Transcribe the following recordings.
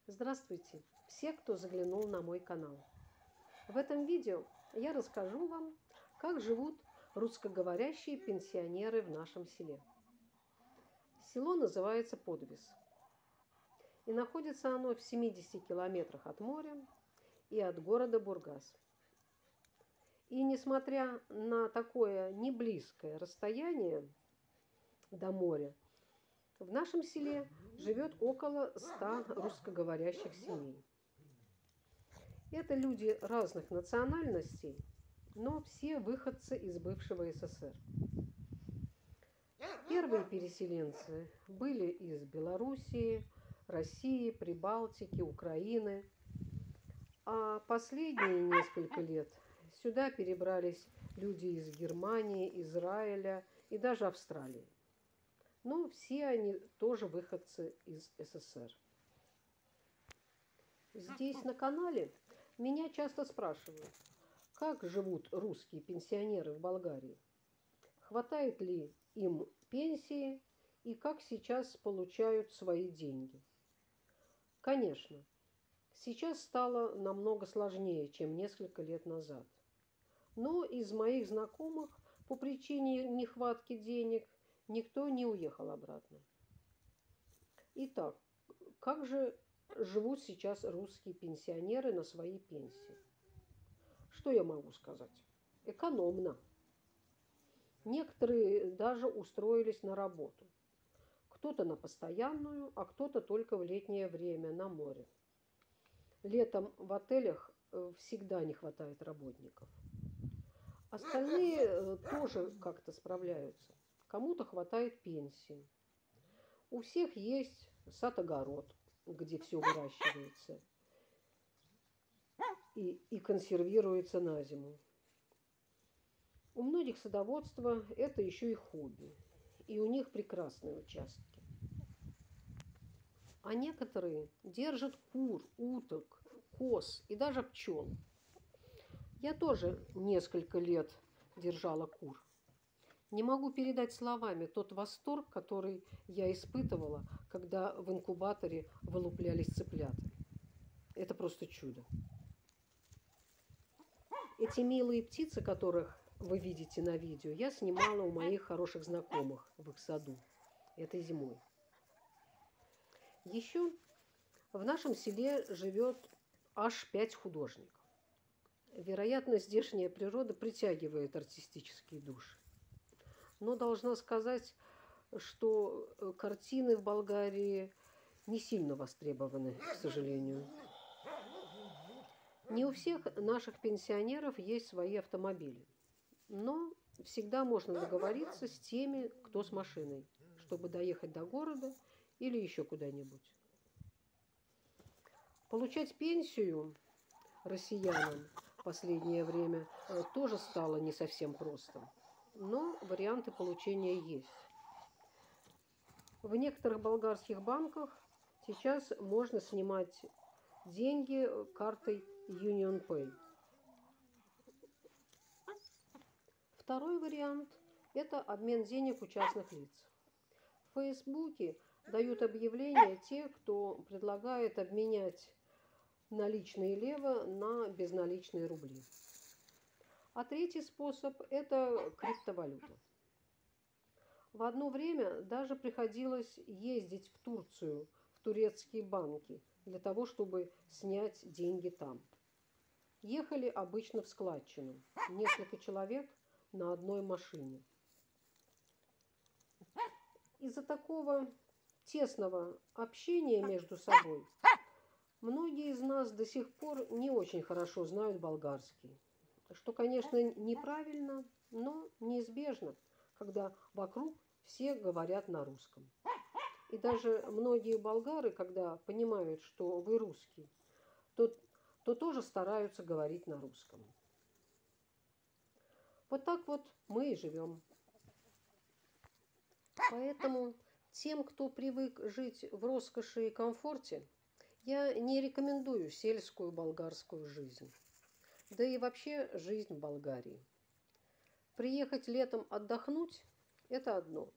Здравствуйте, все, кто заглянул на мой канал. В этом видео я расскажу вам, как живут русскоговорящие пенсионеры в нашем селе. Село называется Подвис. И находится оно в 70 километрах от моря и от города Бургас. И несмотря на такое неблизкое расстояние до моря, в нашем селе живет около 100 русскоговорящих семей. Это люди разных национальностей, но все выходцы из бывшего СССР. Первые переселенцы были из Белоруссии, России, Прибалтики, Украины. А последние несколько лет сюда перебрались люди из Германии, Израиля и даже Австралии. Но все они тоже выходцы из СССР. Здесь на канале меня часто спрашивают, как живут русские пенсионеры в Болгарии, хватает ли им пенсии и как сейчас получают свои деньги. Конечно, сейчас стало намного сложнее, чем несколько лет назад. Но из моих знакомых по причине нехватки денег никто не уехал обратно. Итак, как же живут сейчас русские пенсионеры на свои пенсии? Что я могу сказать? Экономно. Некоторые даже устроились на работу. Кто-то на постоянную, а кто-то только в летнее время на море. Летом в отелях всегда не хватает работников. Остальные тоже как-то справляются. Кому-то хватает пенсии. У всех есть сад-огород, где все выращивается и консервируется на зиму. У многих садоводство – это еще и хобби, и у них прекрасные участки. А некоторые держат кур, уток, коз и даже пчел. Я тоже несколько лет держала кур. Не могу передать словами тот восторг, который я испытывала, когда в инкубаторе вылуплялись цыплята. Это просто чудо. Эти милые птицы, которых вы видите на видео, я снимала у моих хороших знакомых в их саду этой зимой. Еще в нашем селе живет аж 5 художников. Вероятно, здешняя природа притягивает артистические души. Но должна сказать, что картины в Болгарии не сильно востребованы, к сожалению. Не у всех наших пенсионеров есть свои автомобили. Но всегда можно договориться с теми, кто с машиной, чтобы доехать до города или еще куда-нибудь. Получать пенсию россиянам в последнее время тоже стало не совсем просто. Но варианты получения есть. В некоторых болгарских банках сейчас можно снимать деньги картой UnionPay. Второй вариант – это обмен денег у частных лиц. В Фейсбуке дают объявления те, кто предлагает обменять наличные лево на безналичные рубли. А третий способ – это криптовалюта. В одно время даже приходилось ездить в Турцию, в турецкие банки, для того, чтобы снять деньги там. Ехали обычно в складчину, несколько человек на одной машине. Из-за такого тесного общения между собой многие из нас до сих пор не очень хорошо знают болгарский. Что, конечно, неправильно, но неизбежно, когда вокруг все говорят на русском. И даже многие болгары, когда понимают, что вы русский, то тоже стараются говорить на русском. Вот так вот мы и живем. Поэтому тем, кто привык жить в роскоши и комфорте, я не рекомендую сельскую болгарскую жизнь. Да и вообще жизнь в Болгарии. Приехать летом отдохнуть – это одно,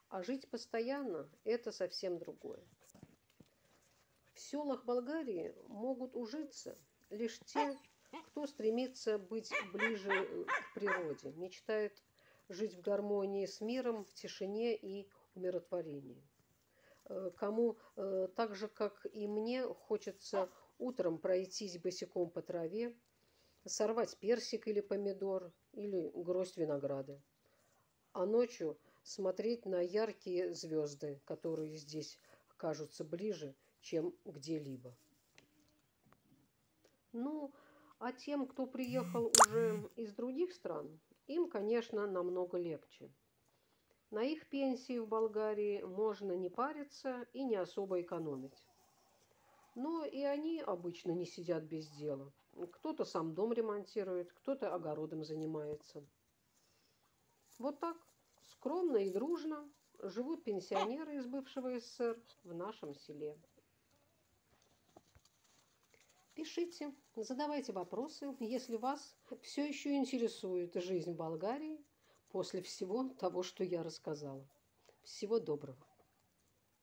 а жить постоянно – это совсем другое. селах Болгарии могут ужиться лишь те, кто стремится быть ближе к природе, мечтает жить в гармонии с миром, в тишине и умиротворении. Кому так же, как и мне, хочется утром пройтись босиком по траве, сорвать персик или помидор, или гроздь винограда, а ночью смотреть на яркие звезды, которые здесь кажутся ближе, чем где-либо. Ну, а тем, кто приехал уже из других стран, им, конечно, намного легче. На их пенсии в Болгарии можно не париться и не особо экономить. Но и они обычно не сидят без дела. Кто-то сам дом ремонтирует, кто-то огородом занимается. Вот так, скромно и дружно, живут пенсионеры из бывшего СССР в нашем селе. Пишите, задавайте вопросы, если вас все еще интересует жизнь Болгарии после всего того, что я рассказала. Всего доброго.